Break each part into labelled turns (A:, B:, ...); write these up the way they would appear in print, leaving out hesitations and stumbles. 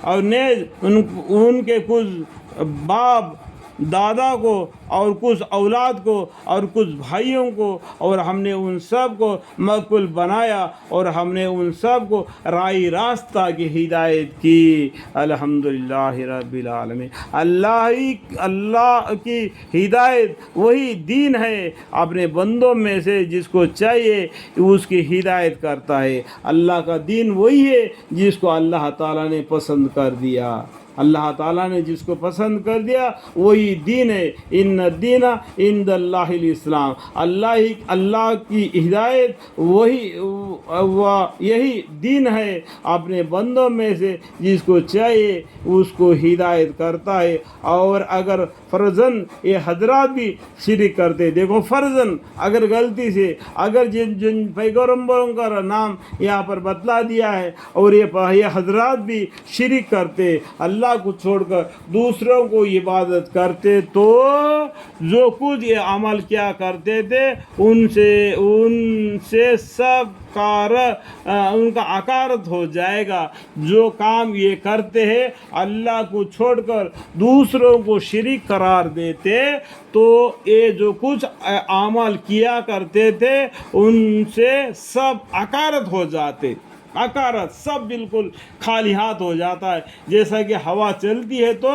A: اور نیز ان کے کچھ باپ دادا کو اور کچھ اولاد کو اور کچھ بھائیوں کو، اور ہم نے ان سب کو مقبول بنایا اور ہم نے ان سب کو رائی راستہ کی ہدایت کی۔ الحمدللہ رب العالمین۔ اللہ کی ہدایت وہی دین ہے، اپنے بندوں میں سے جس کو چاہیے اس کی ہدایت کرتا ہے۔ اللہ کا دین وہی ہے جس کو اللہ تعالیٰ نے پسند کر دیا۔ اللہ تعالیٰ نے جس کو پسند کر دیا وہی دین ہے۔ ان الدین عند اللہ الاسلام۔ اللہ کی ہدایت یہی دین ہے، اپنے بندوں میں سے جس کو چاہیے اس کو ہدایت کرتا ہے۔ اور اگر فرضاً یہ حضرات بھی شرک کرتے، دیکھو فرضاً اگر غلطی سے اگر جن پیغمبروں کا نام یہاں پر بتلا دیا ہے اور یہ حضرات بھی شرک کرتے، اللہ کو چھوڑ کر دوسروں کو عبادت کرتے، تو جو کچھ یہ عمل کیا کرتے تھے ان سے سب ان کا اکارت ہو جائے گا۔ جو کام یہ کرتے ہیں اللہ کو چھوڑ کر دوسروں کو شریک قرار دیتے، تو یہ جو کچھ اعمال کیا کرتے تھے ان سے سب اکارت ہو جاتے، اکارت سب بالکل خالی ہاتھ ہو جاتا ہے۔ جیسا کہ ہوا چلتی ہے تو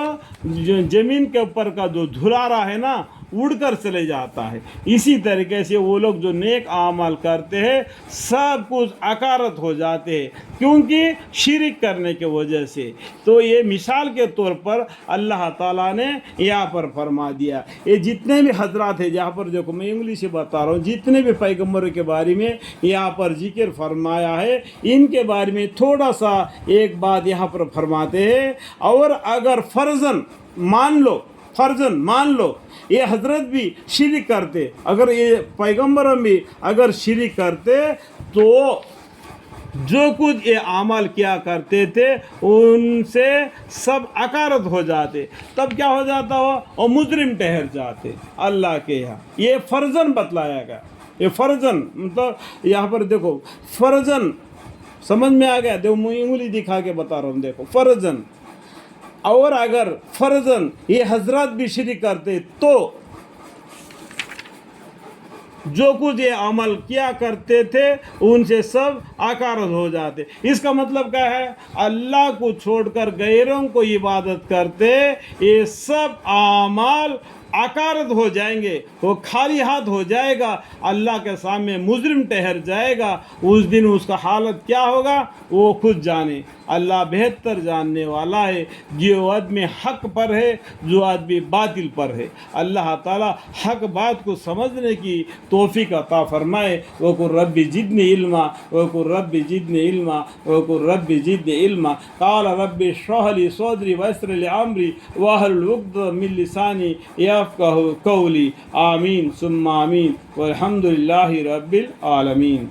A: زمین کے اوپر کا جو دھرارا ہے نا اڑ کر چلے جاتا ہے، اسی طریقے سے وہ لوگ جو نیک اعمال کرتے ہیں سب کچھ اکارت ہو جاتے ہیں، کیونکہ شرک کرنے کی وجہ سے۔ تو یہ مثال کے طور پر اللہ تعالیٰ نے یہاں پر فرما دیا۔ یہ جتنے بھی حضرات ہیں، جہاں پر دیکھو میں انگلش سے بتا رہا ہوں، جتنے بھی پیغمبروں کے بارے میں یہاں پر ذکر فرمایا ہے، ان کے بارے میں تھوڑا سا ایک بات یہاں پر فرماتے ہیں۔ اور اگر فرضاً مان لو یہ حضرت بھی شرک کرتے، اگر یہ پیغمبروں بھی اگر شرک کرتے، تو جو کچھ یہ اعمال کیا کرتے تھے ان سے سب اکارت ہو جاتے، تب کیا ہو جاتا ہو، اور مجرم ٹھہر جاتے اللہ کے یہاں۔ یہ فرضاً بتلایا گیا، یہ فرضاً مطلب یہاں پر دیکھو فرضاً سمجھ میں آ گیا، دیکھو میں انگلی دکھا کے بتا رہا ہوں، دیکھو فرضاً۔ اور اگر فرضاً یہ حضرات بھی شرک کرتے تو جو کچھ یہ عمل کیا کرتے تھے ان سے سب اکارت ہو جاتے۔ اس کا مطلب کیا ہے، اللہ کو چھوڑ کر غیروں کو عبادت کرتے، یہ سب اعمال اکارت ہو جائیں گے، وہ خالی ہاتھ ہو جائے گا، اللہ کے سامنے مجرم ٹھہر جائے گا۔ اس دن اس کا حالت کیا ہوگا وہ خود جانے، اللہ بہتر جاننے والا ہے۔ جو آدمی حق پر ہے، جو آدمی باطل پر ہے، اللہ تعالیٰ حق بات کو سمجھنے کی توفیق عطا فرمائے۔ وَقُلْ رَبِّ زِدْنِی عِلْمًا وَقُلْ رَبِّ زِدْنِی عِلْمًا وَقُلْ رَبِّ زِدْنِی عِلْمًا قَالَ رَبِّ اشْرَحْ لِي صَدْرِي وَيَسِّرْ لِي أَمْرِي وَاحْلُلْ عُقْدَةً مِّن لِّسَانِي يَفْقَهُوا قَوْلِي۔ آمین ثم آمین، والحمد للہ رب العالمین۔